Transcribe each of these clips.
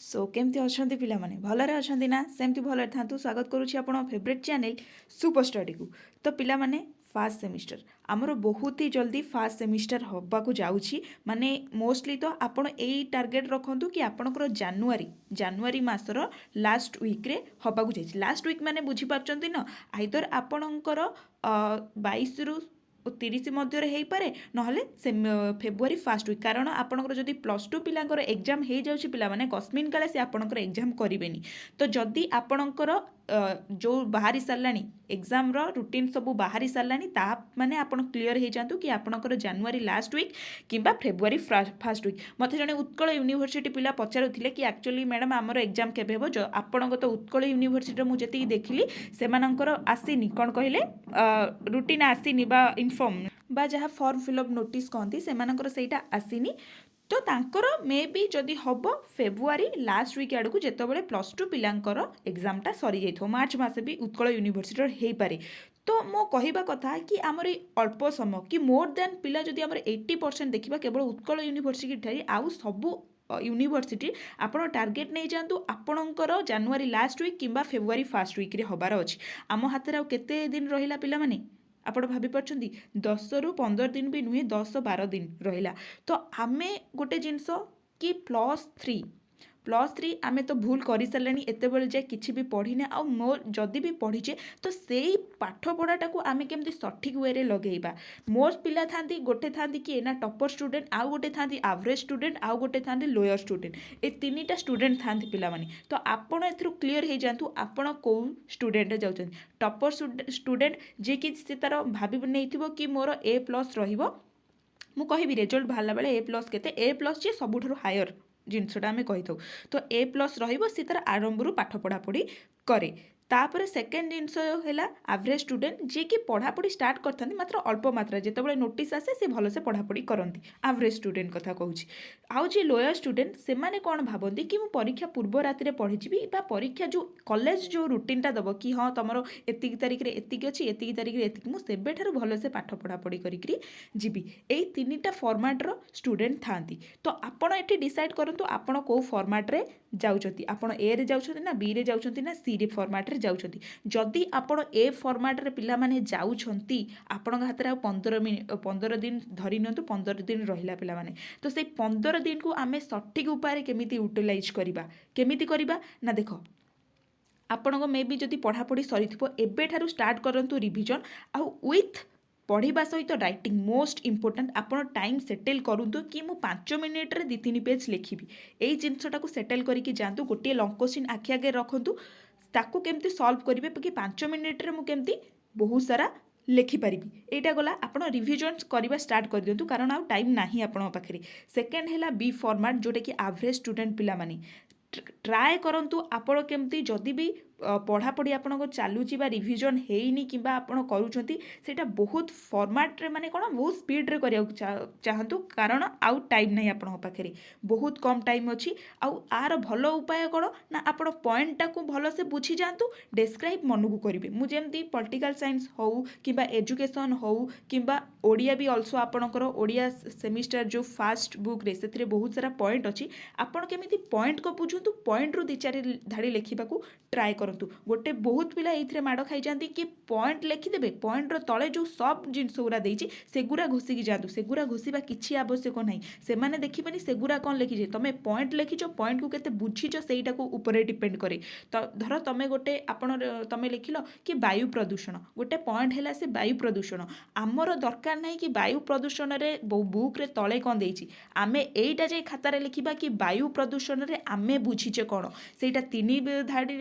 सो केमती अच्छा पाने भलरे अच्छा ना सेमती भलरे था स्वागत करुच्ची आप फेवरेट चैनल सुपर स्टडी को। तो पिला माने फास्ट सेमिस्टर आमर बहुत ही जल्दी फास्ट सेमिस्टर होबाकू जाउछि माने मोस्टली तो आपण एई टार्गेट रखंतु कि आपणकर जानुआरी मासर लास्ट वीक रे होबाकू जाइछि। लास्ट वीक माने बुझी पारचंती न आइदर आपणकर 22 रु 30 मध्य हो पारे नहले से फेब्रुआरी फास्ट वीक कारण आपंकर जदि प्लस टू पिलांकर एग्जाम हो जाउछि पिला माने कस्मिन काले से आपंकर एग्जाम करेनि। तो जदि आपंकर जो बाहरी सारानी एग्जाम रुटीन सब बाहरी सारानी ता माने आपण क्लीयर हो जातु कि आपंकर जानुआरी लास्ट वीक किंबा फेब्रुआरी फास्ट वीक। मत जड़े उत्कल यूनिवर्सिटी पिला पचारुथिले कि एक्चुअली मैडम आमर एग्जाम केबे हो जो आपण तो उत्कल यूनिवर्सिटी मुझे देखिली सेमानंकर आसीनी कौन कहले रुटीन आसीनी बा इनफॉर्म बा जहाँ फॉर्म फिलअप नोटिस कहती से आसीनी। तो तांकर मे बी जदि हम फेब्रुआरी लास्ट वीक आड़ को जितेबाला प्लस टू पिलांकर एग्जामटा सरी जाइए मार्च मस भी उत्कल यूनिवर्सिटी हो पारे। तो मो कहवा कथा कि आमर अल्प समय कि मोर देन पिला जदि आमर 80% देखा केवल उत्कल यूनिवर्सिटी ठारे आउ सबू यूनिवर्सिटी आपण टार्गेट नहीं जातु आपणकर जानुआरी लास्ट वीक किंबा फेब्रुआरी फास्ट वीक रे हबार अछि। आम हाथ में केते दिन रहिला पिला माने आपण भाभी पार्टी 10 रु 15 दिन भी नुहे 10-12 दिन रहा। तो आमे गोटे जिनस कि +3 आमे तो भूल कर सारे एत जाए कि भी पढ़ीने आ मोर जदि भी पढ़ीचे तो से पाठपढ़ाटा को आमे केमती सठिक वे लगेगा। मोर पिला था गोटे था कि ना टॉपर स्टूडेंट आउ गोटे था एवरेज स्टूडेंट आउ गोटे था लोअर स्टूडेंट ए तीन टा स्टूडेंट था पिला माने। तो आपण एथरू क्लीयर हो जातु आपण कौ स्टूडेंट जाउछन टॉपर स्टूडेंट जे कि से तार भाभी नहीं कि मोर A+ रहिबो मु कहि रिजल्ट बाहला बेले A+ केते A+ जे सबुठारु हायर जिनसटा आम कही था। तो A+ रहिबो सी तार आरंभ पाठ पढ़ा पढ़ी करे। तापर सेकेंड जिनस है एवरेज स्टूडेंट जी कि पढ़ापढ़ी स्टार्ट करते मात्र अल्प मात्रा जितेबाला नोटिस आसे से भलसे पढ़ापढ़ी करती एवरेज स्टूडेंट कथा कहूँ। आउ जी लोअर स्टूडेंट से माने कौन भावती कि मु परीक्षा पूर्व राति पढ़ीजी बा परीक्षा जो कॉलेज जो रूटीनटा दब कि हाँ तुम एति तारिख रे एतिक अच्छी एति तारिख रे एतिक मु सेबेठारु भलसे पाठ पढ़ापढ़ी करी जीवी एई तीनटा फॉर्मेट रो स्टूडेंट थांती। तो आपण एठी डिसाइड करंतु आपण को फॉर्मेट रे जाउछंती आपण ए रे जाउछंती ना बी रे जाउछंती ना सी रे फॉर्मेट रे जाउछंती। जदि आपण ए फॉर्मेट रे पिला माने जाउछंती आपण हाथ रे 15 दिन धरि नियंतु 15 दिन रहिला पिला माने। तो से 15 दिन को आमे सठिक उपाय केमिति यूटिलाइज करिबा ना देखो आपण को मे बी जदि पढ़ापढ़ी सरी एबेठारु स्टार्ट करंतु रिविजन आउ विथ पढ़ा सहित राइटिंग मोस्ट इंपोर्टेंट आपण टाइम सेटेल करूँ कि मु 5 मिनिट रे 2-3 पेज लिखी यही जिनसटा को सेटेल करके जातु गोटे लंग क्वेश्चन आखि आगे रखु ताकू केमती सॉल्व करेंगे कि 5 मिनिट रे मु केमती बहुत सारा लिखिपारि एटा गला आपण रिविजन करवा स्टार्ट कर दिंतु कारण आउ टाइम नाही आपण पाखरे। सेकेंड है बी फॉर्मेट जोटा कि एवरेज स्टूडेंट पिला माने ट्राए करंतु आपण केमती जदि भी पढ़ापढ़ी आपण चलुची रिविजन हेनी कि आपण करूछंती सेटा बहुत फॉर्मेट रे माने कोन बहुत स्पीड रे करिया चाहतु कारण आउ टाइम नहीं आपण पाखरे बहुत कम टाइम अच्छी। आउ आर भलो उपाय कोन ना आपण पॉइंटटा को भलो से बुझी जातु डिस्क्राइब मन को करिवे मु जेमती पॉलिटिकल साइंस हो किबा एजुकेशन हो किबा ओडिया भी आल्सो आपणकर ओडिया सेमिस्टर जो फास्ट बुक रे सेथिरे बहुत सारा पॉइंट अच्छी आपण केमिति पॉइंट को बुझंतु पॉइंट रु 2-4 धाड़ी लिखिबाकू ट्राए करंतु। गोटे बहुत पिला एइथरे माड़ खाई जांती कि पॉइंट लिखिदेबे पॉइंट रो तले जो सब जिनस गुरा देइछि सेगुरा घोषिकी जातु सेगुरा घोषिबा किछि आवश्यक नाही सेमाने देखिबेनी सेगुरा कोन लिखिजे तमे पॉइंट लिखिचो पॉइंट को केते बुझिचो सेइटा को ऊपर डिपेंड करे। तो धर तमे गोटे आपण तमे लिखिलो कि वायु प्रदूषण गोटे पॉइंट हैला से वायु प्रदूषण आमर दरकार नाही कि वायु प्रदूषण रे बुक रे तले कोन देइछि आमे एइटा जे खाता रे लिखिबा कि वायु प्रदूषण रे आमे बुझिचे कोन सेइटा 3 धाड़ी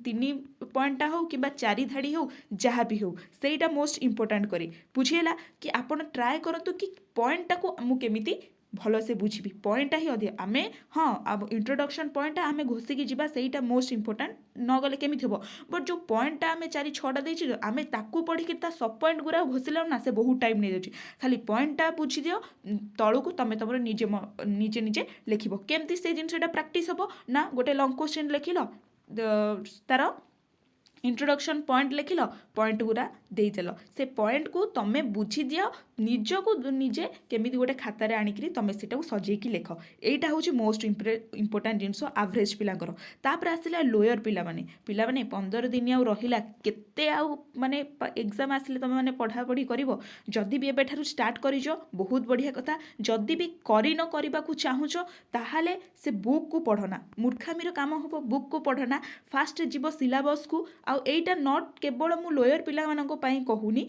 3 पॉइंटा हो कि 4 धाड़ी हो जहाँ भी हो सेइटा मोस्ट इंपोर्टेंट करे बुझीला कि आपण ट्राए करंतु कि पॉइंटा को मु केमिति भलो से बुझी पॉइंटा ही अधिक आमे हाँ अब इंट्रोडक्शन पॉइंटा आमे घोषिकी जीवा सेइटा मोस्ट इंपोर्टेंट न गले केमिति हो बट जो पॉइंटा आमे 4-6टा देछि आमे ताकू पढ़ी कि सब पॉइंट गुरा घोषिला ना से बहुत टाइम नहीं जाउछि खाली पॉइंटा बुझी दियो तळुकू तमे तमरो निजे निजे लिखिबो केमती से जिनसटा प्रैक्टिस हो ना गोटे लॉन्ग क्वेश्चन लिखिलो तार इंट्रोडक्शन पॉइंट लिखिल पॉइंट गुरा देदेल से पॉइंट को तुम बुझी दियो निजको निजे केमी गोटे खातार आणिकी तुम से सजेकी लेख यहाँ हूँ मोस्ट इंपोर्टाट जिनस एवरेज पिलांकर तापर आसला लोयर पिलाने 15 दिन आउ रहिला केते आउ माने एग्जाम आसिले तुम मैंने पढ़ापढ़ी कर जदि भी एबेठारु स्टार्ट करिज बहुत बढ़िया कथा जदि भी करि न करबाकू चाहुच ताहाले से बुक को पढ़ना मूर्खामीर काम हम बुक को पढ़ना फास्ट जीव सिलेबस को आउ एटा नॉट केवल मु लोयर पिला मानक पई कहूनी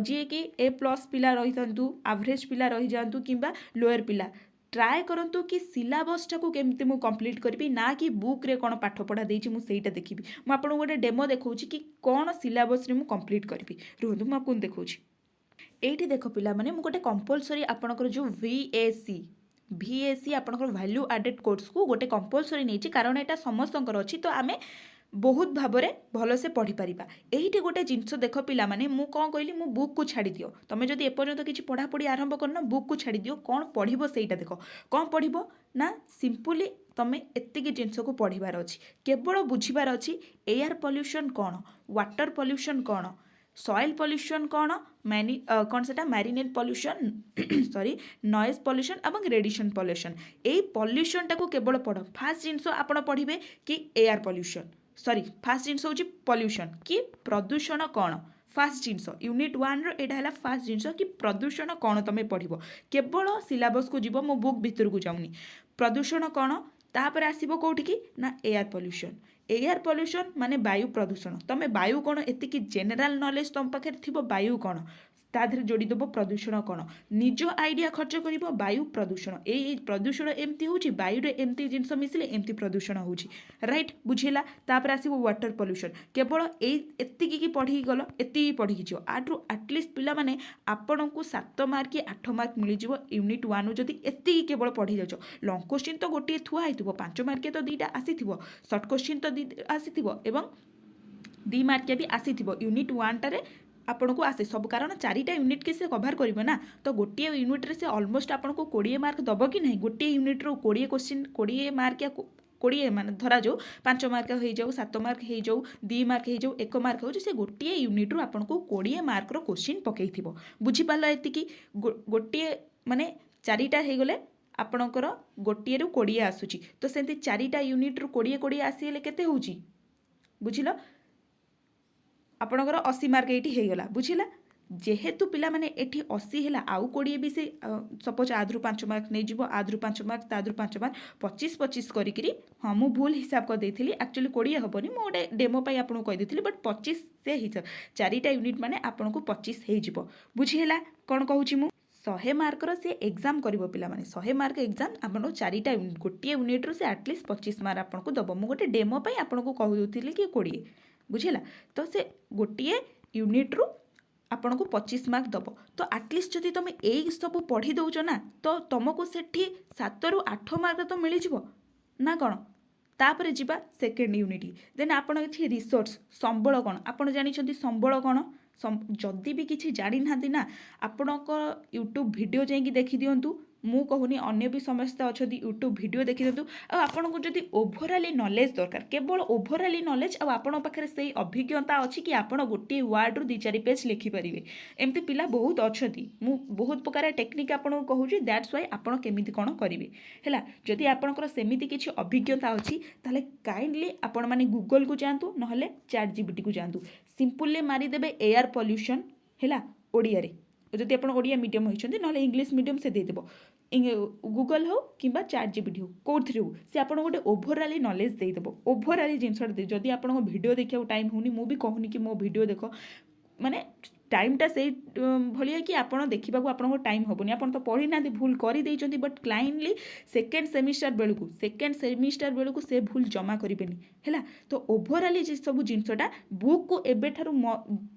जी कि ए प्लस पिला रही था एवरेज पिला रही जातु किंबा लोयर पिला ट्राए करंतु कि सिलेबस टाको केमती मु कंप्लीट करी ना कि बुक रे कौन पाठ पढ़ा देछि मु सेटा देखिबी मु आपन गोटे डेमो देखौछि कि कौन सिलेबस रे मु कंप्लीट करी रुहतु मु आपन देखौछि एठी देखो पिला माने मु गोटे कंपलसरी आपनकर जो VAC आपनकर वैल्यू एडेड कोर्स को गोटे कंपलसरी नेछि कारण एटा समस्तंकर अछि तो आमे बहुत भावरे भल से पढ़ी पारिबा एहिठी गोटे जिनस देख पिला माने मु कौन कहली मु बुक को छाड़ी दियो तमे जदि एपर्यंत किछि पढ़ापढ़ी आरंभ करना बुक को छाड़ी दियो कौन पढ़िबो सेटा देख कौन पढ़िबो ना सिंपली तमे एतिकी जिनस को पढ़िबार अछि केवल बुझिबार अछि एयर पोल्यूशन कौन वाटर पोल्यूशन कौन सॉइल पोल्यूशन कौन कौन से marinate pollution sorry noise pollution एवं रेडिएशन पोल्यूशन एई पोल्यूशन टाको केवल पढ़ फास्ट जिनस आपण पढ़िबे कि एयर पोल्यूशन सॉरी फास्ट जिनस होची पोल्यूशन कि प्रदूषण कौन फास्ट जिनस यूनिट 1 रो एटा हला फास्ट जिनस कि प्रदूषण कौन तमे पढ़िबो केवल सिलेबस को जीवो मो बुक भीतर को जाउनी प्रदूषण कौन तापर आसीबो कोठी कि ना एयर पोल्यूशन माने वायु प्रदूषण तमे वायु कौन एतिकी जेनेराल नॉलेज तुम पाखे थिबो वायु कौन ताधर जोड़ी देव प्रदूषण कौन निज आइडिया खर्च कर वायु प्रदूषण ये प्रदूषण एमती हूँ वायु एमती जिनस मिसिले एमती प्रदूषण हो राइट बुझेगा तापर आसो वाटर पोल्यूशन केवल एतिकी की पढ़ी गल एति पढ़ी जो आठू आटलिस्ट पिला माने आपण को 7 मार्क कि 8 मार्क मिल यूनिट 1 जदि एति केवल पढ़ी जाओ लंग क्वेश्चन तो गोटे थुआ होइथिबो 5 मार्क तो 2टा आसीथिबो शॉर्ट क्वेश्चन तो आसीथिबो एवं 2 मार्क भी आसीथिबो यूनिट 1 टारे आपन को आसे सब कारण 4टा यूनिट के से कवर करिवो ना तो गोटे यूनिट रे से ऑलमोस्ट आपन को 20 मार्क दबो कि नहीं गोटे यूनिट रो 20 क्वेश्चन 20 मार्क या 20 मान धरा जाऊ 5 मार्क हो जाऊ 7 मार्क हो जाऊ 2 मार्क हो जाऊ 1 मार्क हो से गोटे यूनिट रो आपन को 20 मार्क रो क्वेश्चन पकईथिबो बुझी पाला एति कि गोटे माने 4टा हे गले आपनकर गोटे रो 20 आसुची तो सेंती 4टा यूनिट रो 20 आसीले केते होउची बुझिलो आपणकर 80 मार्क ये होगला बुझला जेहेतु पिला माने एठी 80 है आउ 20 भी से सपोज आधु 5 मार्क नहीं जीवो आधु 5 मार्क ताधु 5 मार्क 25 करी हाँ मु भूल हिसाब कर देथिली एक्चुअली 20 हेबनी मु गोटे डेमो पाई आपन कहि देथिली बट 25 से हिसाब 4टा यूनिट माने आपन को 25 हे जीवो बुझिला कोन कहूची मु 100 मार्कर से एग्जाम करिवो पिला माने 100 मार्क एग्जाम आपन 4टा यूनिट गोटे यूनिट रो से एटलिस्ट 25 मार्क आपन को दबो मु गोटे डेमो पाई आपन को कहू देथिली कि 20 बुझेला तो से गोटे यूनिट रु आपन को 25 मार्क दब तो आटलिस्ट जदि तुम यही सब पढ़ी दौच ना तो तुमको सेठी 7 रु 8 मार्क तो मिल जीवो ना कौन तापर जीवा सेकेंड यूनिट देन आपन ये रिसोर्स संबल कौन आपन जानी संबल कौन जदि भी किसी जानी ना ना आपण यूट्यूब वीडियो जाकि देखी दिंतु मु कहूनी अन्य भी समस्ते अच्छा यूट्यूब वीडियो देखी दिंतु आपन को जदि ओभराली नॉलेज दरकार केवल ओभराली नॉलेज आपन पाखे से अभिज्ञता अच्छी कि आपन गोटे वर्ड रु 2-4 पेज लिखिपारे एमती पिला बहुत अच्छा मु बहुत प्रकार टेक्निक आपन को कहूँ दैट्स वाई आपन केमिति कौन करेंगे है जदि आपनकर सेमिति किसी अभिज्ञता अच्छी ताले काइंडली आपण माने गूगल को जातु ना चैट जीपीटी को जातु सिंपली मारिदेवे एयर पोल्यूशन है ओडिया रे जदि आप ओडिया मीडियम होती ना इंग्लीश मीडियम से देदेव गूगल हो कि चैट जीपीटी हो कौन हो सी आप गोटे ओभराली नॉलेज देदेव ओभराली जिनसा जदि आप वीडियो देखा टाइम होनी मुझे कहूनी कि मो वीडियो देख माने टाइमटा से भाया कि आप देखा आपको टाइम हेनी आप तो पढ़ी ना भूल कर बट क्लाइंटली सेकेंड सेमिस्टर बेलू से भूल जमा करेंगे है तो ओभराली सब जिनसटा बुक को एबेठारु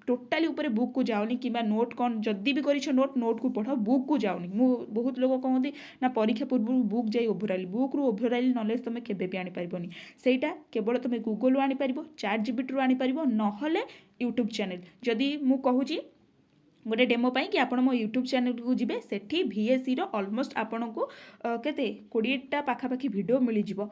टोटाली ऊपर बुक को जाऊनी कि नोट कौन जदि भी कर नोट को पढ़ बुक को जाऊनी मु बहुत लोग कहते ना परीक्षा पूर्व बुक जाए ओभराली बुक रु ओभराली नॉलेज तुम केबे आनी पारिबोनी सेटा केवल तुम गूगल आनी पारिबो चैट जीपीटी आनी पारिबो नहले यूट्यूब चैनल जदि मु कहूची गोटे डेमो पाई कि आपण मो यूट्यूब चैनल को जिबे सेठी VAC रो ऑलमोस्ट आपण को केते 20टा पाखापाखि वीडियो मिल जिवो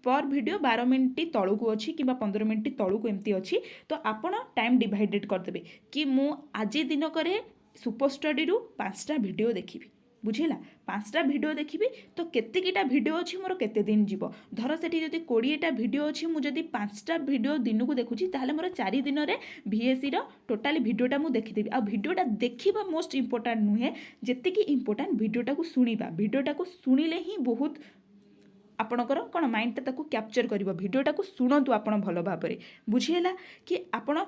पर वीडियो 12 मिनिट तलू अच्छी कि 15 मिनिट तलू एमती अच्छी तो आपण टाइम डिवाइडेड करदेबे कि मु आज दिन करे सुपर स्टडी रु 5टा वीडियो देखिबी बुझेगा 5टा वीडियो देखिबी तो केतेकीटा वीडियो अच्छी मोर केते दिन जीव धर सेठी जदि 20टा वीडियो अच्छी मु जदि 5टा वीडियो दिन को देखुची ताहले मोर 4 दिन रे VSC रो टोटाली वीडियोटा मु देखिदेबी आ वीडियोटा देखिबा मोस्ट इंपोर्टेंट नुहे जेतिकी इंपोर्टेंट वीडियोटा को सुनिबा वीडियोटा को सुनिले ही बहुत आपणकर कौन माइंडटा ताकू कैप्चर करिवो वीडियोटा को शुणु आपण भल भाव बुझीला कि आपण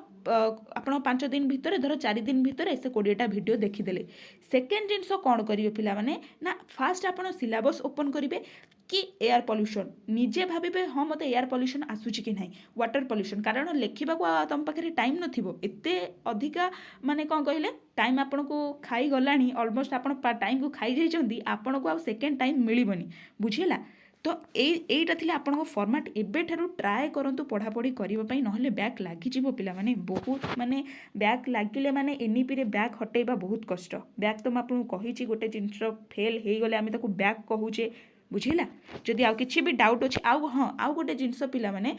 5 दिन भितर धर 4 दिन भितर से 20टा वीडियो देखीदेले सेकेंड जिनस कौन करेंगे पिला माने ना फास्ट आपण सिलेबस ओपन करेंगे कि एयर पॉल्यूशन निजे भावे हाँ मत एयर पॉल्यूशन आसूची कि ना वाटर पॉल्यूशन कारण लिखा तुम पाखे टाइम नथिबो एते अधिका माने कौन कहले टाइम आपन को खाई गलानी ऑलमोस्ट आपण टाइम को खाई जाइछंती आपन को आ सेकेंड टाइम मिलिबनी बुझीला तो एटा थिले आपन फॉर्मेट एबे ठारू ट्राए करंतु पढ़ापढ़ी करने नहले बैक लगी पिला माने बहुत माने बैक लगिले माने एनईपी रे बैक हटेबा बहुत कष्ट बैक तो आपको कही गोटे जिनस फेल हो गले आम ताको बैक कहूचे बुझीला जदि आउ किछि भी डाउट अछि आउ हाँ आउ गोटे जिनस पिला माने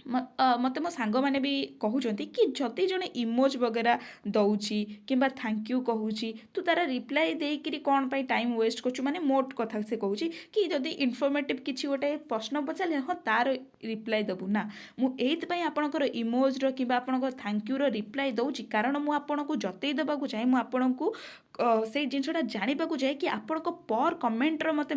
मत मो सांग मैंने भी कहते कि जदि जड़े इमोज वगैरह दौची कि थैंक यू कहूची तू तार रिप्लाई देकरी कौन पाई टाइम वेस्ट करछु माने मोट कथा से कहूँ कि जदि इनफॉर्मेटिव किसी गोटे प्रश्न पचारे हाँ तार रिप्लाई देबू ना मुझे आपणकर इमोज कि थैंक यू रिप्लाई दौची कारण मुझे आपन को जतई देवाक चाहे मुझे को से जिनसा जानवाक चाहे कि आपण पर कमेंटर मत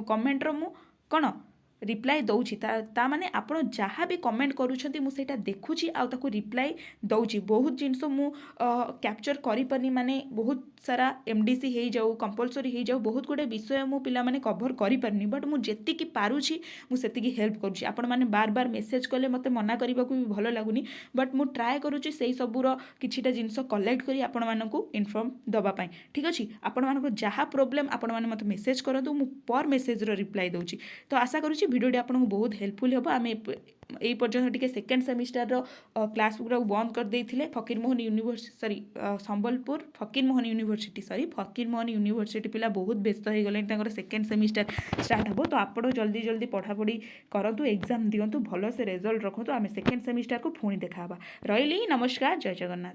कमेंटर मु कौन रिप्लाई दौची ता माने आपण जहाँ भी कमेंट करूछंती मु सेटा देखुची आ ताको रिप्लाई दौची बहुत जिनस मु कैप्चर करि परनी माने बहुत सारा एमडीसी हो जाऊ कंपलसरी हो जाऊ बहुत गुडे विषय मु पिला माने कवर करि परनी बट मु जेति की पारुची मु सेति की हेल्प करूची आपण माने बार बार मेसेज कले मते मना करबा को भी भलो लागुनी बट मु ट्राए करूची सेही सबुर किछिटा जिनस कलेक्ट करी आपण मानकू इन्फॉर्म दबा पाई ठीक अछि आपण मानकू जहाँ प्रोब्लेम आपण माने मते मेसेज करंतु मु पर मेसेज रो रिप्लाई दउची तो आशा करूची भिडियोटी आपको बहुत हेल्पफुल हम आम यही पर्यटन टी सेकेंड सेमिस्टर क्लास गुरा बंद कर देते Fakir Mohan university sorry Sambalpur Fakir Mohan university sorry Fakir Mohan university पिला बहुत व्यस्त हो गले सेकेंड सेमिस्टर स्टार्ट हम तो आप जल्दी जल्दी पढ़ापढ़ी करूँ एग्जाम दिंतु भल से रिजल्ट रखु आम सेकेंड सेमिस्टर को पुणी देखा रही नमस्कार जय जगन्नाथ।